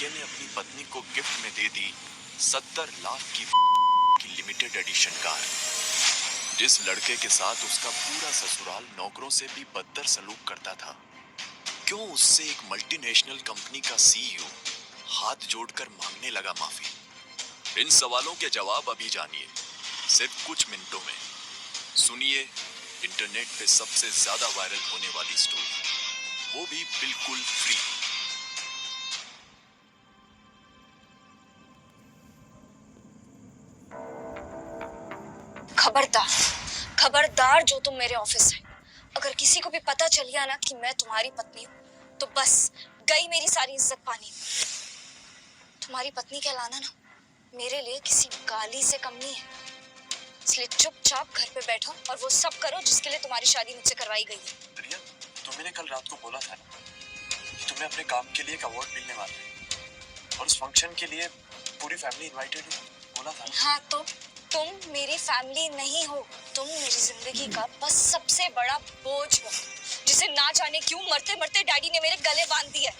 लड़के ने अपनी पत्नी को गिफ्ट में दे दी 70 लाख की लिमिटेड एडिशन कार। जिस लड़के के साथ उसका पूरा ससुराल नौकरों से भी बदतर सलूक करता था, क्यों उससे एक मल्टीनेशनल कंपनी का सीईओ हाथ जोड़कर मांगने लगा माफी? इन सवालों के जवाब अभी जानिए, सिर्फ कुछ मिनटों में। सुनिए इंटरनेट पे सबसे ज्यादा वायरल होने वाली स्टोरी, वो भी बिल्कुल फ्री। खबरदार, खबरदार जो तुम मेरे ऑफिस है, अगर किसी को भी पता चल गया ना कि मैं तुम्हारी पत्नी हूँ, तो बस गई मेरी सारी इज्जत पानी। तुम्हारी पत्नी कहलाना ना मेरे लिए किसी गाली से कम नहीं है, इसलिए चुपचाप घर पे बैठो और वो सब करो जिसके लिए तुम्हारी शादी मुझसे करवाई गई है। रिया, तुमने कल रात को बोला था ना कि तुम्हें अपने काम के लिए एक अवार्ड मिलने वाला है और उस फंक्शन के लिए पूरी फैमिली इनवाइटेड है, बोला था ना? हाँ, तो तुम मेरी फैमिली नहीं हो, तुम मेरी जिंदगी का बस सबसे बड़ा बोझ हो, जिसे ना जाने क्यों मरते मरते डैडी ने मेरे गले बांध दिया।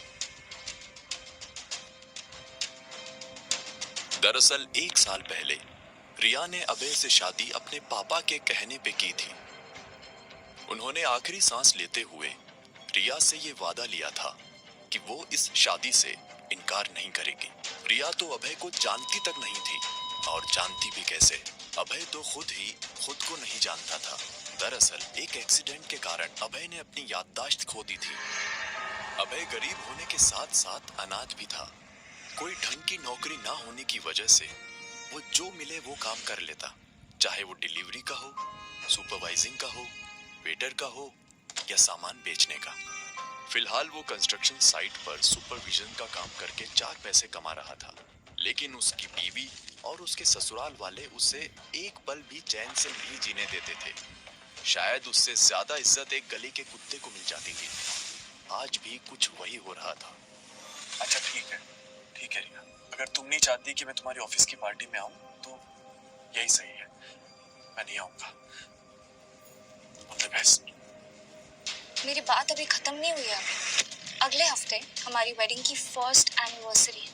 दरअसल 1 साल पहले रिया ने अभय से शादी अपने पापा के कहने पे की थी। उन्होंने आखिरी सांस लेते हुए रिया से ये वादा लिया था कि वो इस शादी से इनकार नहीं करेगी। रिया तो अभय को जानती तक नहीं थी, और जानती भी कैसे, अभय तो खुद ही खुद को नहीं जानता था। दरअसल एक एक्सीडेंट के कारण अभय ने अपनी याददाश्त खो दी थी। अभय गरीब होने के साथ साथ अनाथ भी था। कोई ढंग की नौकरी ना होने की वजह से वो जो मिले वो काम कर लेता, चाहे वो डिलीवरी का हो, सुपरवाइजिंग का हो, वेटर का हो या सामान बेचने का। फिलहाल वो कंस्ट्रक्शन साइट पर सुपरविजन का काम करके 4 पैसे कमा रहा था, लेकिन उसकी बीवी और उसके ससुराल वाले उसे एक पल भी चैन से नहीं जीने देते थे। शायद उससे ज्यादा इज्जत एक गली के कुत्ते को मिल जाती थी। आज भी कुछ वही हो रहा था। अच्छा ठीक है रिया, अगर तुम नहीं चाहती कि मैं तुम्हारी ऑफिस की पार्टी में आऊं तो यही सही है, मैं नहीं आऊंगा। All the best. मेरी बात अभी खत्म नहीं हुई है। अगले हफ्ते हमारी वेडिंग की फर्स्ट एनिवर्सरी है,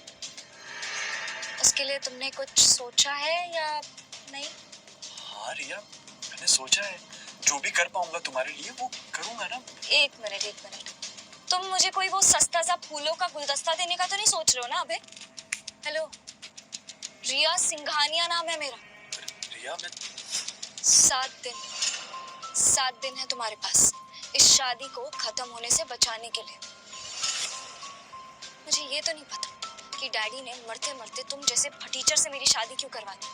उसके लिए तुमने कुछ सोचा है या नहीं? हाँ रिया, मैंने सोचा है, जो भी कर पाऊंगा तुम्हारे लिए वो करूंगा ना। एक मिनट, तुम मुझे कोई वो सस्ता सा फूलों का गुलदस्ता देने का तो नहीं सोच रहे हो ना अबे? हेलो, रिया सिंघानिया नाम है मेरा। रिया, मैं 7 दिन है तुम्हारे पास इस शादी को खत्म होने से बचाने के लिए। मुझे ये तो नहीं पता कि डैडी ने मरते मरते तुम जैसे फटीचर से मेरी शादी क्यों करवा दी,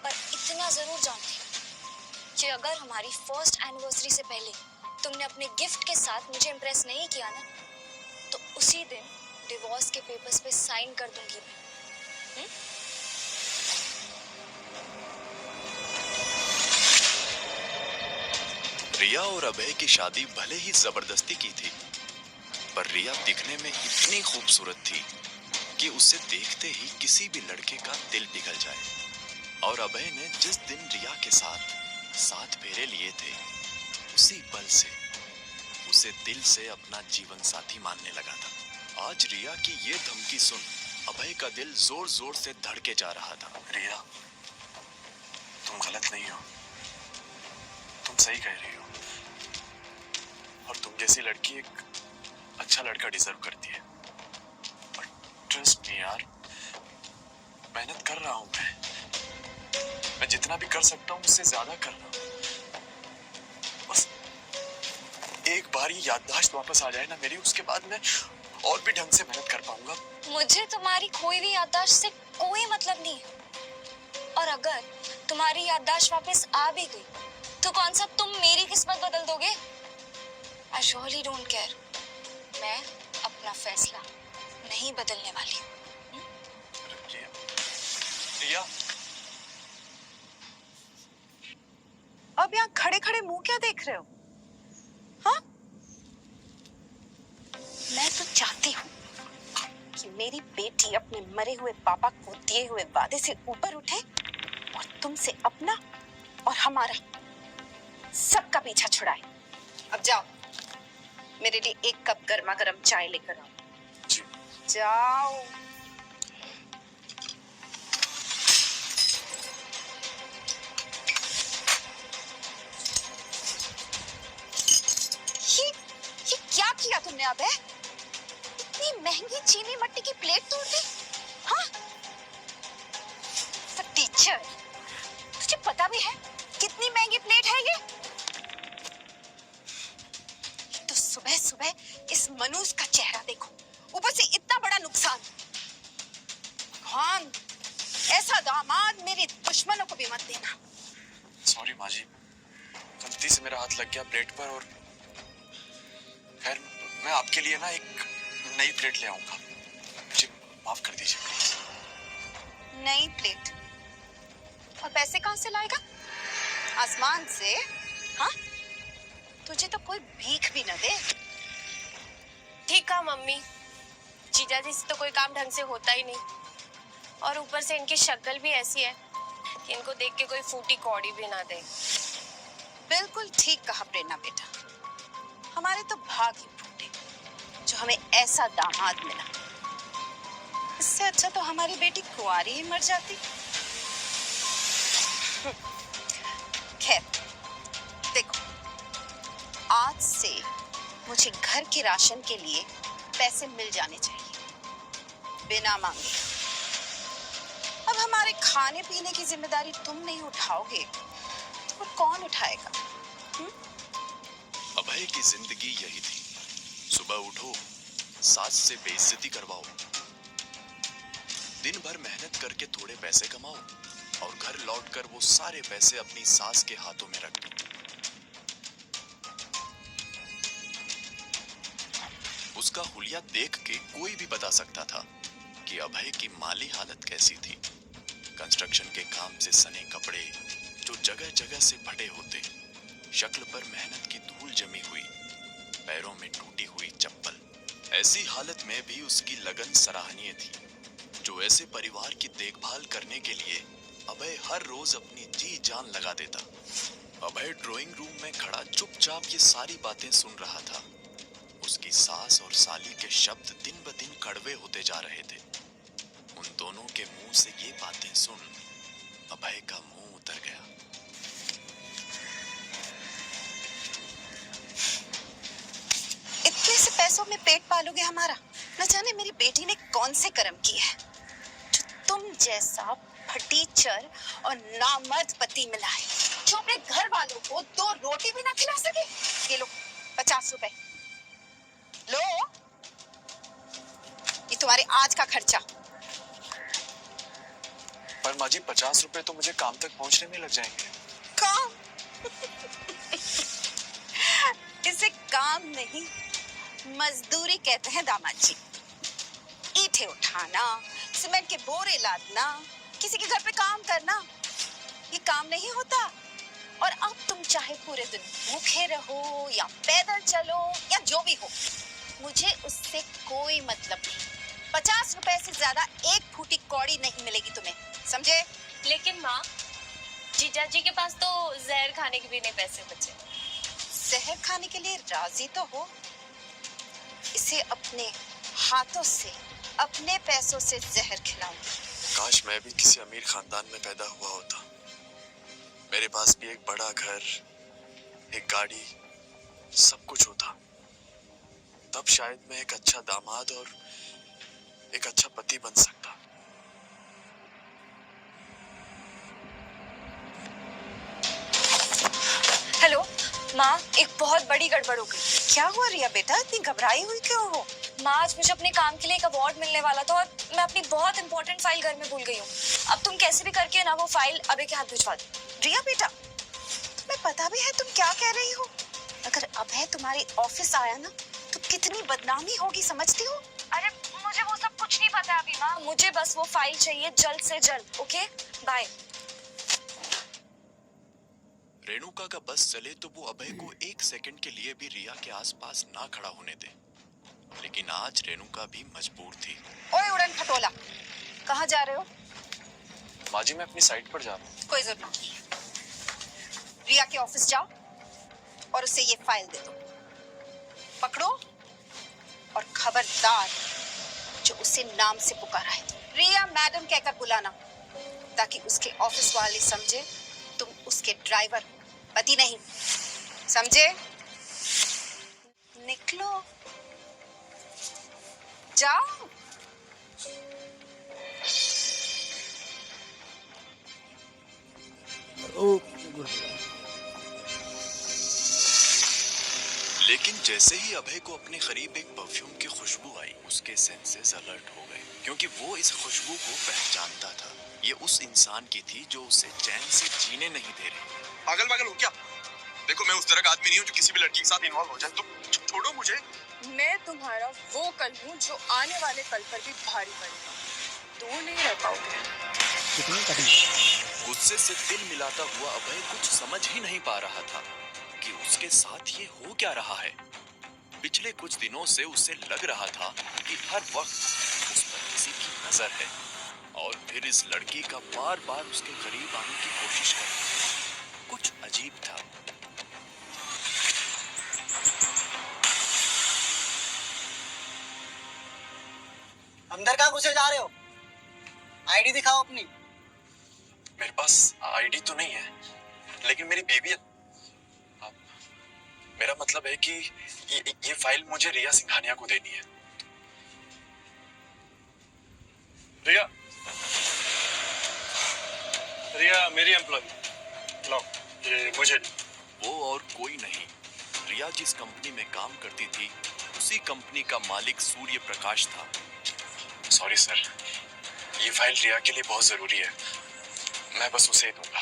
पर इतना जरूर जानती हूँ कि अगर हमारी फर्स्ट एनिवर्सरी से पहले तुमने अपने गिफ्ट के साथ मुझे इम्प्रेस नहीं किया ना, तो उसी दिन डिवोर्स के पेपर्स पे साइन कर दूंगी मैं। रिया और अभय की शादी भले ही जबरदस्ती की थी, पर रिया दिखने में इतनी खूबसूरत थी कि उसे देखते ही किसी भी लड़के का दिल पिघल जाए। और अभय ने जिस दिन रिया के साथ 7 फेरे लिए थे, उसी पल से उसे दिल से अपना जीवन साथी मानने लगा था। आज रिया की ये धमकी सुन अभय का दिल जोर जोर से धड़के जा रहा था। रिया, तुम गलत नहीं हो, तुम सही कह रही हो, और तुम जैसी लड़की एक अच्छा लड़का डिजर्व करती है। और ट्रस्ट मी यार, मेहनत कर रहा हूं मैं जितना भी कर सकता हूं उससे ज्यादा कर रहा हूं। बस एक बार ये याददाश्त वापस आ जाए ना मेरी, उसके बाद मैं और भी ढंग से मेहनत कर पाऊंगा। मुझे तुम्हारी खोई हुई याददाश्त से कोई मतलब नहीं है, और अगर तुम्हारी याददाश्त वापस आ भी गई तो कौन सा तुम मेरी किस्मत बदल दोगे? I really don't care. मैं अपना फैसला नहीं बदलने वाली हूँ। रिया, अब यहाँ खड़े खड़े मुंह क्या देख रहे हो? हाँ? मैं तो चाहती हूँ कि मेरी बेटी अपने मरे हुए पापा को दिए हुए वादे से ऊपर उठे और तुमसे अपना और हमारा सबका पीछा छुड़ाए। अब जाओ, मेरे लिए 1 कप गर्मा गर्म चाय लेकर आओ। जी। जाओ। मेरे दुश्मनों को भी मत देना। सॉरी माँ जी, गलती से मेरा हाथ लग गया प्लेट पर। और खैर, मैं आपके लिए ना एक नई प्लेट ले आऊंगा। मुझे माफ कर दीजिए प्लीज। नई प्लेट? और पैसे कहाँ से लाएगा? आसमान से? हाँ, तुझे तो कोई भीख भी न दे। ठीक है मम्मी, जीजा जी से तो कोई काम ढंग से होता ही नहीं, और ऊपर से इनकी शक्ल भी ऐसी है कि इनको देख के कोई फूटी कौड़ी भी ना दे। बिल्कुल ठीक कहा प्रेरणा बेटा, हमारे तो भाग ही फूटे जो हमें ऐसा दामाद मिला। इससे अच्छा तो हमारी बेटी कुंवारी ही मर जाती। खैर देखो, आज से मुझे घर के राशन के लिए पैसे मिल जाने चाहिए बिना मांगे। अब हमारे खाने पीने की जिम्मेदारी तुम नहीं उठाओगे तो फिर कौन उठाएगा? अभय की जिंदगी यही थी। सुबह उठो, सास से बेइज्जती करवाओ, दिन भर मेहनत करके थोड़े पैसे कमाओ और घर लौटकर वो सारे पैसे अपनी सास के हाथों में रख दो। उसका हुलिया देख के कोई भी बता सकता था कि अभय की माली हालत कैसी थी। कंस्ट्रक्शन के काम से सने कपड़े जो जगह जगह से फटे होते, शक्ल पर मेहनत की धूल जमी हुई, पैरों में टूटी हुई चप्पल। ऐसी हालत में भी उसकी लगन सराहनीय थी। जो ऐसे परिवार की देखभाल करने के लिए अभय हर रोज अपनी जी जान लगा देता। अभय ड्राइंग रूम में खड़ा चुपचाप ये सारी बातें सुन रहा था। उसकी सास और साली के शब्द दिन ब दिन कड़वे होते जा रहे थे। उन दोनों के मुंह से ये बातें सुन अभय का मुंह उतर गया। इतने से पैसों में पेट पालोगे हमारा? न जाने मेरी बेटी ने कौन से कर्म किए हैं जो तुम जैसा फटीचर और नामर्द पति मिला है, जो अपने घर वालों को 2 रोटी भी ना खिला सके। ये लो 50 रुपए लो, ये तुम्हारे आज का खर्चा। पर माँ जी, 50 रुपए तो मुझे काम तक पहुंचने में लग जाएंगे। काम? इसे काम नहीं, मजदूरी कहते हैं दामाद जी। ईंटें उठाना, सीमेंट के बोरे लादना, किसी के घर पे काम करना, ये काम नहीं होता। और अब तुम चाहे पूरे दिन भूखे रहो या पैदल चलो या जो भी हो, मुझे उससे कोई मतलब नहीं। 50 रुपए से ज्यादा एक फूटी कौड़ी नहीं मिलेगी तुम्हें, समझे? लेकिन माँ, जीजा जी के पास तो जहर खाने के भी नहीं पैसे बचे। जहर खाने के लिए राजी तो हो? इसे अपने हाथों से, अपने पैसों से जहर खिलाऊंगी। काश मैं भी किसी अमीर खानदान में पैदा हुआ होता। मेरे पास भी एक बड़ा घर, एक गाड़ी, सब कुछ होता। तब शायद मैं एक अच्छा दामाद और एक अच्छा पति बन सकता। हेलो माँ, एक बहुत बड़ी गड़बड़ हो गई। क्या हुआ रिया बेटा, इतनी घबराई हुई क्यों हो? माँ, आज मुझे अपने काम के लिए एक अवार्ड मिलने वाला था और मैं अपनी बहुत इंपॉर्टेंट फाइल घर में भूल गई हूँ। अब तुम कैसे भी करके ना वो फाइल अभय के हाथ भिजवा दो। रिया बेटा, तुम्हें पता भी है तुम क्या कह रही हो? अगर अभय तुम्हारे ऑफिस आया ना तो कितनी बदनामी होगी, समझती हो? अरे मुझे वो सब कुछ नहीं पता अभी माँ, मुझे बस वो फाइल चाहिए जल्द से जल्द। Okay bye. रेणुका का बस चले तो वो अभय को एक सेकंड के लिए भी रिया के आसपास ना खड़ा होने दे। लेकिन आज रेणुका भी मजबूर थी। ओए उड़न खटोला, कहाँ जा रहे हो? माँ जी, मैं अपनी साइट पर जा रहा हूँ। कोई जरूरत नहीं। रिया के ऑफिस जाओ और उसे ये फाइल दे दो। पकड़ो और खबरदार जो उसे नाम से पुकारा है रिया मैडम कहकर बुलाना, ताकि उसके ऑफिस वाले समझे तुम उसके ड्राइवर हो, पति नहीं। समझे? निकलो, जाओ। लेकिन जैसे ही अभय को अपने करीब एक परफ्यूम की खुशबू आई, उसके सेंसेस अलर्ट हो गए, क्योंकि वो इस खुशबू को पहचानता था। ये उस इंसान की थी जो उसे चैन से जीने नहीं दे रही। पागल पागल हो क्या? देखो, मैं उस तरह का आदमी नहीं हूँ जो किसी भी लड़की के साथ इन्वॉल्व हो जाए। तो छोड़ो मुझे। मैं तुम्हारा वो कल हूँ जो आने वाले कल पर भी भारी पड़ेगा। दूर नहीं रह पाओगे। गुस्से से दिल मिलाता हुआ अभय कुछ समझ ही नहीं पा रहा था कि उसके साथ ये हो क्या रहा है। पिछले कुछ दिनों से उसे लग रहा था कि हर वक्त उस पर किसी की नजर है और फिर इस लड़की का बार बार उसके करीब आने की कोशिश करना कुछ अजीब था। अंदर कहाँ घुसे जा रहे हो? आईडी दिखाओ अपनी। मेरे पास आईडी तो नहीं है, लेकिन मेरी बीवी है। मेरा मतलब है कि ये फाइल मुझे रिया सिंघानिया को देनी है। रिया रिया मेरी एम्प्लॉय। लो, ये मुझे। वो और कोई नहीं, रिया जिस कंपनी में काम करती थी उसी कंपनी का मालिक सूर्य प्रकाश था। सॉरी सर, ये फाइल रिया के लिए बहुत जरूरी है। मैं बस उसे ही दूंगा।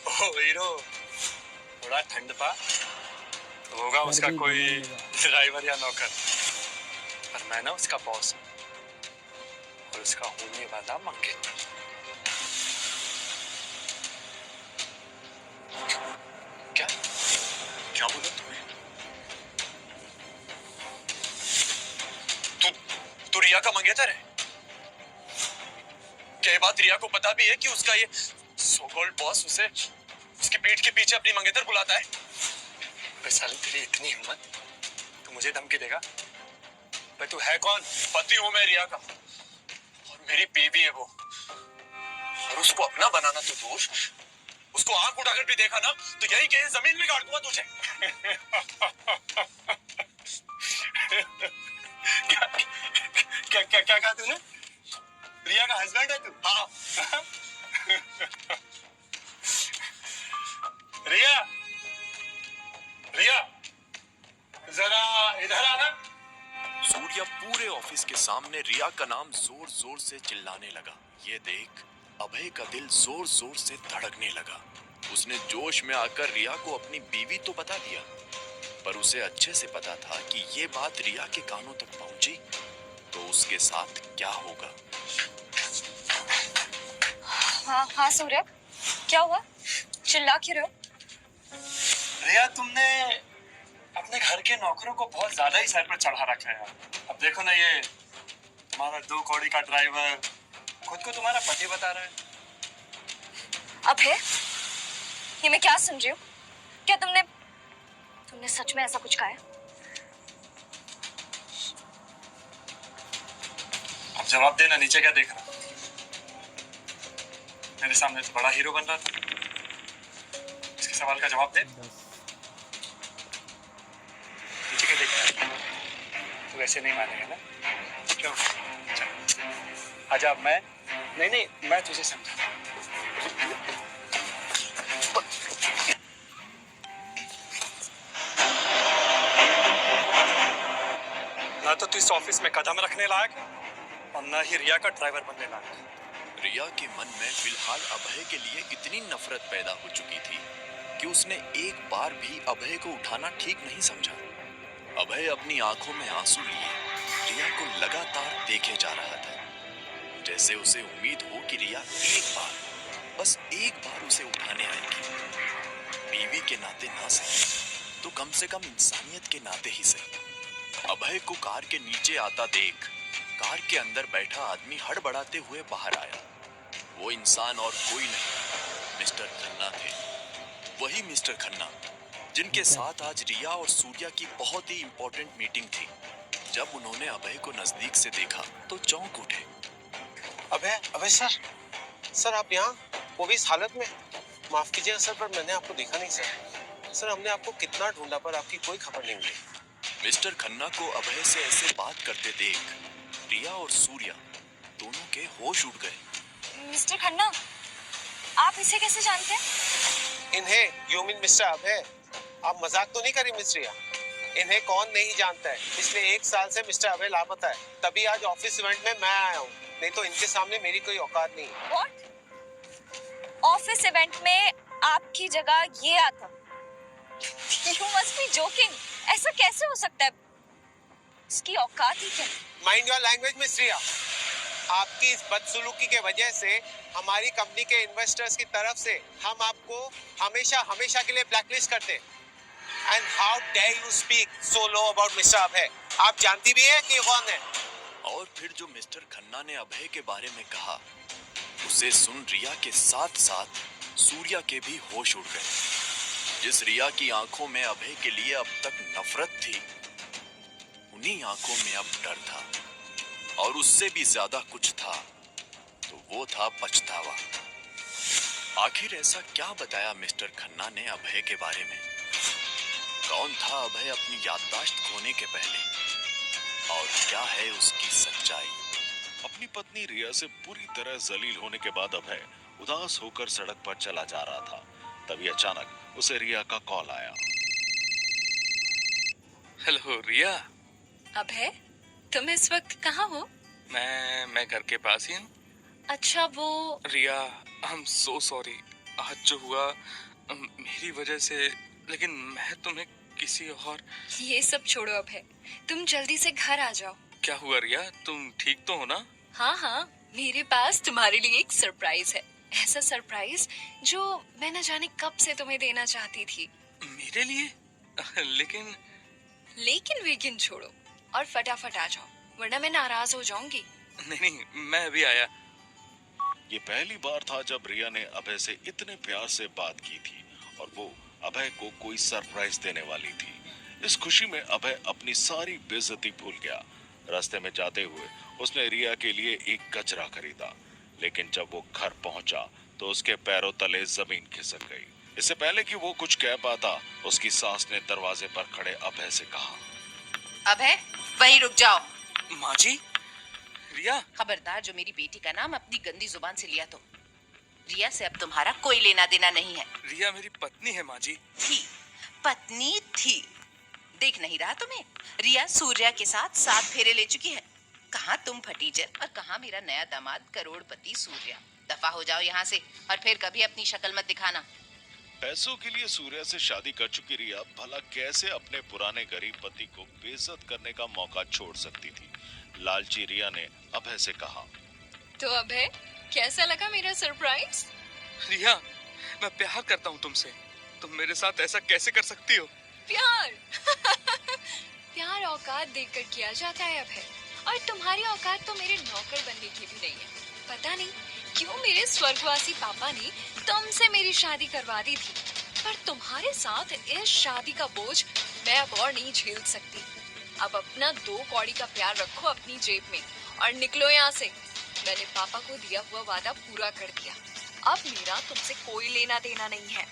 ओह हीरो, थोड़ा ठंड पा तो होगा उसका कोई ड्राइवर या नौकर, पर मैं ना उसका बॉस हूँ और उसका होने वाला मंगेतर। क्या क्या बोला तुम्हें? तू रिया का मंगेतर है? क्या ये बात रिया को पता भी है कि उसका ये सो कॉल्ड बॉस उसे उसकी पीठ के पीछे अपनी मंगेतर बुलाता है? साली, तेरी इतनी हिम्मत, तू मुझे धमकी देगा? पर तू है कौन? पति हूं मैं रिया का, और मेरी बीवी है वो। और उसको अपना बनाना तो दूर, उसको आंख उठाकर भी देखा ना तो यही कहीं जमीन में गाड़ दूंगा तुझे। क्या क्या क्या कहा तूने? रिया का हस्बैंड है तू? हाँ। रिया, रिया, जरा इधर आना। सूर्य पूरे ऑफिस के सामने रिया का नाम जोर जोर से चिल्लाने लगा। ये देख अभय का दिल जोर जोर से धड़कने लगा। उसने जोश में आकर रिया को अपनी बीवी तो बता दिया, पर उसे अच्छे से पता था कि ये बात रिया के कानों तक पहुंची तो उसके साथ क्या होगा। हाँ हाँ सूर्य, क्या हुआ? चिल्ला क्यों रहे हो? रिया, तुमने अपने घर के नौकरों को बहुत ज्यादा ही सर पर चढ़ा रखा है। अब देखो ना, ये तुम्हारा 2 कौड़ी का ड्राइवर खुद को तुम्हारा पति बता रहा है। अभय, ये मैं क्या सुन रही हूँ? क्या तुमने सच में ऐसा कुछ कहा है? अब जवाब देना, नीचे क्या देख रहा? मेरे सामने तो बड़ा हीरो बन रहा था। इसके सवाल का जवाब दे। नीचे क्या देख रहा है? तू वैसे नहीं मानेगा ना? क्यों? चल, आजा। मैं मैं तुझे समझा। ना तो तू इस ऑफिस में कदम रखने लायक है और ना ही रिया का ड्राइवर बनने लायक। रिया के मन में फिलहाल अभय के लिए इतनी नफरत पैदा हो चुकी थी कि उसने एक बार भी अभय को उठाना ठीक नहीं समझा। अभय अपनी आंखों में आंसू लिए रिया को लगातार देखे जा रहा था, जैसे उसे उम्मीद हो कि रिया एक बार, बस एक बार उसे उठाने आएगी। बीवी के नाते ना सही तो कम से कम इंसानियत के नाते ही सही। अभय को कार के नीचे आता देख कार के अंदर बैठा आदमी हड़बड़ाते हुए बाहर आया। वो इंसान और कोई नहीं, मिस्टर खन्ना थे। वही मिस्टर खन्ना जिनके साथ आज रिया और सूर्या की बहुत ही इंपॉर्टेंट मीटिंग थी। जब उन्होंने अभय को नजदीक से देखा तो चौंक उठे। अबे सर आप यहाँ, वो भी इस हालत में? माफ कीजिएगा सर, पर मैंने आपको देखा नहीं सर। हमने आपको कितना ढूंढा पर आपकी कोई खबर नहीं मिली। मिस्टर खन्ना को अभय से ऐसे बात करते देख रिया और सूर्या दोनों के होश उड़ गए। मिस्टर खन्ना, आप इसे कैसे जानते हैं? इन्हें, यू मीन मिस्टर अभय? आप मजाक तो नहीं करी मिस रिया? इन्हें कौन नहीं जानता है? पिछले 1 साल से मिस्टर अभय लापता है, तभी आज ऑफिस इवेंट में मैं आया हूँ, नहीं तो इनके सामने मेरी कोई औकात नहीं है। What? ऑफिस इवेंट में आपकी जगह ये आता। You must be joking. ऐसा कैसे हो सकता है? इसकी औकात ही क्या? माइंड योर लैंग्वेज मिस रिया। आपकी इस बदसलूकी के वजह से हमारी कंपनी के इन्वेस्टर्स की तरफ से हम आपको हमेशा हमेशा के लिए ब्लैकलिस्ट करते हैं। And how dare you speak so low about mister Abhay. आप जानती भी है कि कौन है? और फिर जो मिस्टर खन्ना ने अभय के बारे में कहा, उसे सुन रिया के साथ साथ सूर्या के भी होश उड़ गए। जिस रिया की आंखों में अभय के लिए अब तक नफरत थी, उन्हीं आंखों में अब डर था, और उससे भी ज्यादा कुछ था, तो वो था पछतावा। आखिर ऐसा क्या बताया मिस्टर खन्ना ने अभय के बारे में? कौन था अभय अपनी याददाश्त खोने के पहले, और क्या है उसकी सच्चाई? अपनी पत्नी रिया से पूरी तरह जलील होने के बाद अभय उदास होकर सड़क पर चला जा रहा था। तभी अचानक उसे रिया का कॉल आया। हेलो रिया। अभय, तुम इस वक्त कहाँ हो? मैं घर के पास ही हूँ। अच्छा, वो रिया, आई एम सो सॉरी। आज जो हुआ मेरी वजह से, लेकिन मैं तुम्हें किसी और। ये सब छोड़ो अभय, तुम जल्दी से घर आ जाओ। क्या हुआ रिया, तुम ठीक तो हो ना? हाँ हाँ, मेरे पास तुम्हारे लिए एक सरप्राइज है। ऐसा सरप्राइज जो मैं न जाने कब से तुम्हें देना चाहती थी। मेरे लिए? लेकिन वेकिन छोड़ो और फटाफट आ जाओ, वरना मैं नाराज हो जाऊंगी। नहीं, मैं अभी आया। ये पहली बार था जब रिया ने अभय से इतने प्यार से बात की थी, और वो अभय को कोई सरप्राइज देने वाली थी। इस खुशी में अभय अपनी सारी बेइज्जती भूल गया। रास्ते में जाते हुए उसने रिया के लिए एक गजरा खरीदा, लेकिन जब वो घर पहुंचा तो उसके पैरों तले जमीन खिसक गई। इससे पहले कि वो कुछ कह पाता, उसकी सास ने दरवाजे पर खड़े अभय से कहा, अभय, वहीं रुक जाओ। माँ जी। रिया। खबरदार, जो मेरी बेटी का नाम अपनी गंदी जुबान से लिया तो। रिया से अब तुम्हारा कोई लेना देना नहीं है। रिया मेरी पत्नी है माँ जी। पत्नी थी, देख नहीं रहा तुम्हें? रिया सूर्या के साथ 7 फेरे ले चुकी है। कहाँ तुम भतीजन और कहाँ मेरा नया दामाद करोड़पति सूर्या। दफा हो जाओ यहाँ से, और फिर कभी अपनी शक्ल मत दिखाना। पैसों के लिए सूर्या से शादी कर चुकी रिया भला कैसे अपने पुराने गरीब पति को बेइज्जत करने का मौका छोड़ सकती थी? लालची रिया ने अभय से कहा, तो अभय, कैसा लगा मेरा सरप्राइज? रिया, मैं प्यार करता हूँ तुमसे। तुम मेरे साथ ऐसा कैसे कर सकती हो? प्यार प्यार औकात देखकर किया जाता है अभय, और तुम्हारी औकात तो मेरे नौकर बनने की भी नहीं है। पता नहीं क्यों मेरे स्वर्गवासी पापा ने तुमसे मेरी शादी करवा दी थी, पर तुम्हारे साथ इस शादी का बोझ मैं अब और नहीं झेल सकती। अब अपना 2 कौड़ी का प्यार रखो अपनी जेब में और निकलो यहाँ से। मैंने पापा को दिया हुआ वादा पूरा कर दिया, अब मेरा तुमसे कोई लेना देना नहीं है।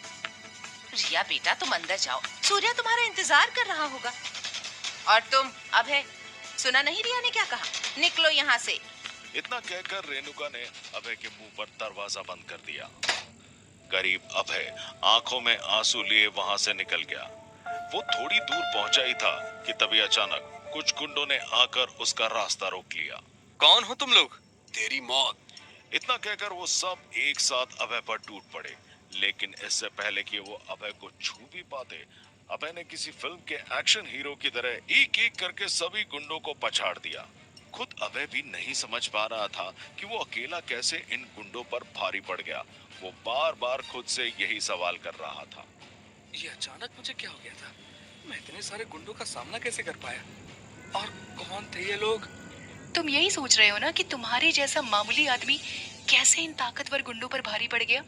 रिया बेटा, तुम अंदर जाओ, सूर्या तुम्हारा इंतजार कर रहा होगा। और तुम अभय, सुना नहीं रिया ने क्या कहा? निकलो यहाँ से। इतना कहकर रेणुका ने अभय के मुंह पर दरवाजा बंद कर दिया। गरीब अभय आंखों में आंसू लिए वहां से निकल गया। वो थोड़ी दूर पहुंचा ही था कि तभी अचानक कुछ गुंडों ने आकर उसका रास्ता रोक लिया। कौन हो तुम लोग? तेरी मौत। इतना कहकर वो सब एक साथ अभय पर टूट पड़े, लेकिन इससे पहले कि वो अभय को छू भी पाते, अभय ने किसी फिल्म के एक्शन हीरो की तरह एक एक करके सभी गुंडों को पछाड़ दिया। खुद अभय भी नहीं समझ पा रहा था कि वो अकेला कैसे इन गुंडों पर भारी पड़ गया। वो बार बार खुद से यही सवाल कर रहा था, ये अचानक मुझे क्या हो गया था? मैं इतने सारे गुंडों का सामना कैसे कर पाया? और कौन थे ये लोग? तुम यही सोच रहे हो ना कि तुम्हारे जैसा मामूली आदमी कैसे इन ताकतवर गुंडों पर भारी पड़ गया?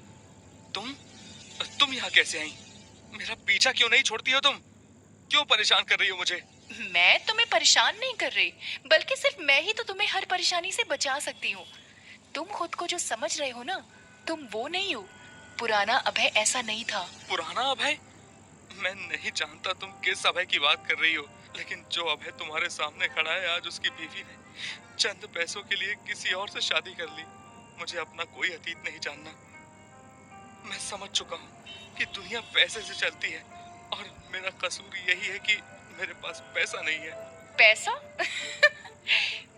तुम यहाँ कैसे आई? मेरा पीछा क्यों नहीं छोड़ती हो तुम? क्यों परेशान कर रही हो मुझे? मैं तुम्हें परेशान नहीं कर रही, बल्कि सिर्फ मैं ही तो तुम्हें हर परेशानी से बचा सकती हूँ। तुम खुद को जो समझ रहे हो ना, तुम वो नहीं हो। पुराना अभय ऐसा नहीं था। पुराना अभय? मैं नहीं जानता तुम किस अभय की बात कर रही हो, लेकिन जो अभय तुम्हारे सामने खड़ा है, आज उसकी बीवी ने चंद पैसों के लिए किसी और से शादी कर ली। मुझे अपना कोई अतीत नहीं जानना। मैं समझ चुका हूँ कि दुनिया पैसे से चलती है, और मेरा कसूर यही है कि मेरे पास पैसा नहीं है। पैसा?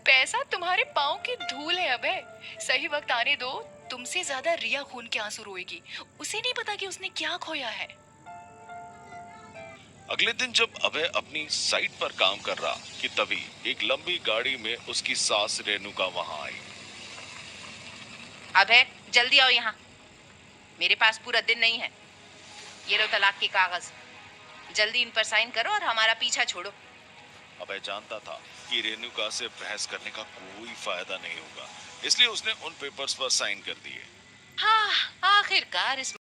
पैसा तुम्हारे पाँव की धूल है अभय। सही वक्त आने दो, तुमसे ज्यादा रिया खून के आंसू रोएगी। उसे नहीं पता कि उसने क्या खोया है। अगले दिन जब अभय अपनी साइट पर काम कर रहा कि तभी एक लंबी गाड़ी में उसकी सास रेणुका वहां आई। अभय जल्दी आओ यहाँ, मेरे पास पूरा दिन नहीं है। ये लो तलाक के कागज, जल्दी इन पर साइन करो और हमारा पीछा छोड़ो। अभय जानता था कि रेणुका से बहस करने का कोई फायदा नहीं होगा, इसलिए उसने उन पेपर्स पर साइन कर दिए। हाँ, आखिरकार इस